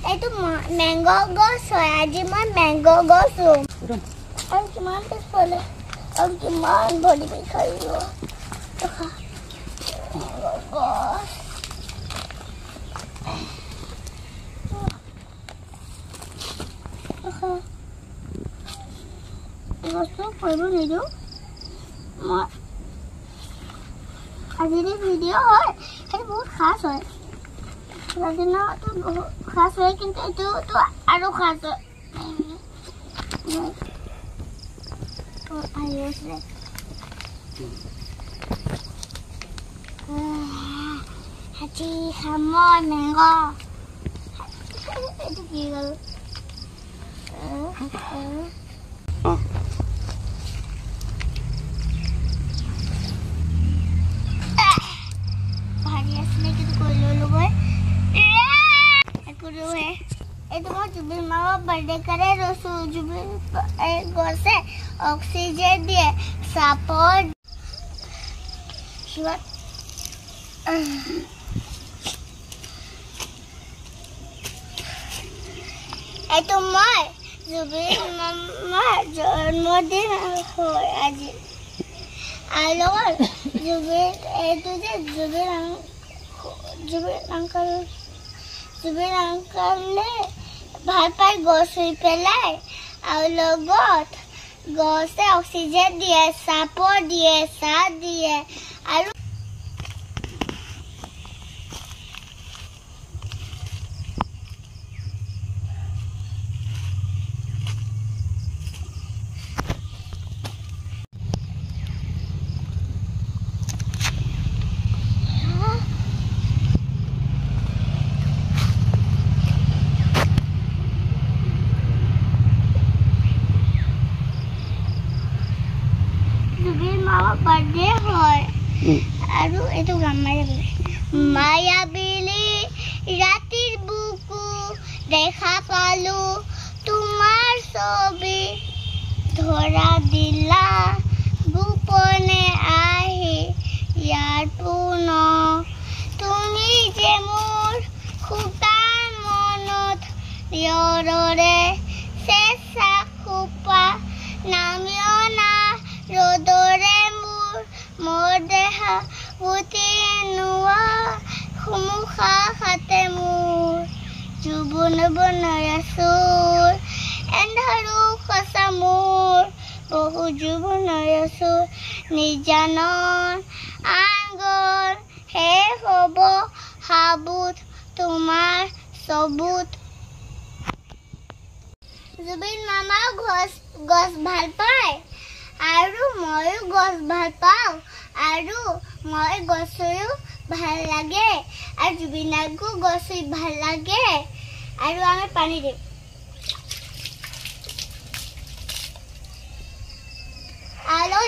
এইটো ম্যাঙ্গো গছ হয় আজি মই ম্যাঙ্গো গছ ৰুম আৰু কিমান পিছফালে আৰু কিমান বডি বিষাইব গছ গছটো কৰিব নিদিওঁ মই আজিৰ ভিডিঅ' হয় সেইটো বহুত খাস হয় দিনতো বহুত খাস হয় কিন্তু এইটোতো আৰু খাস হয় আহি আছে হাতী খামই মেংগো এইটো কি গ'ল ভাৰি আছিলে কিন্তু কৰি ললো গৈ itu mau Jubil mau berdekare rosu Jubil gose oksigen dia support siwat itu mau Jubil mama jন্মদিন hoy aji alor Jubil itu je Jubil uncle ভাল পাই গছ ৰুই পেলাই আৰু লগত গছে অক্সিজেন দিয়ে চাপৰ দিয়ে চাহ দিয়ে আৰু birthday hoy aru etu maya bili ratir buku dekha palu tumar sobi dhora dila gupone ahi yar puno tumi je mor khutan monot yorore sesa khupa namyo na rodore মোৰ দেহা উতি নোৱা খুমুখা খাতে মোৰ জীৱন বনাইছোঁ এন্ধাৰু খসা মোৰ বহু জীৱন আছোঁ নিজানন আংগল হে হ'ব হাবুত তোমাৰ সবুত জুবিন মামা গছ ভাল পায় আৰু ময়ো গছ ভাল পাওঁ আৰু মই গছয়ো ভাল লাগে আৰু জুবিনাকো গছ ভাল লাগে আৰু আমি পানী দিম আৰু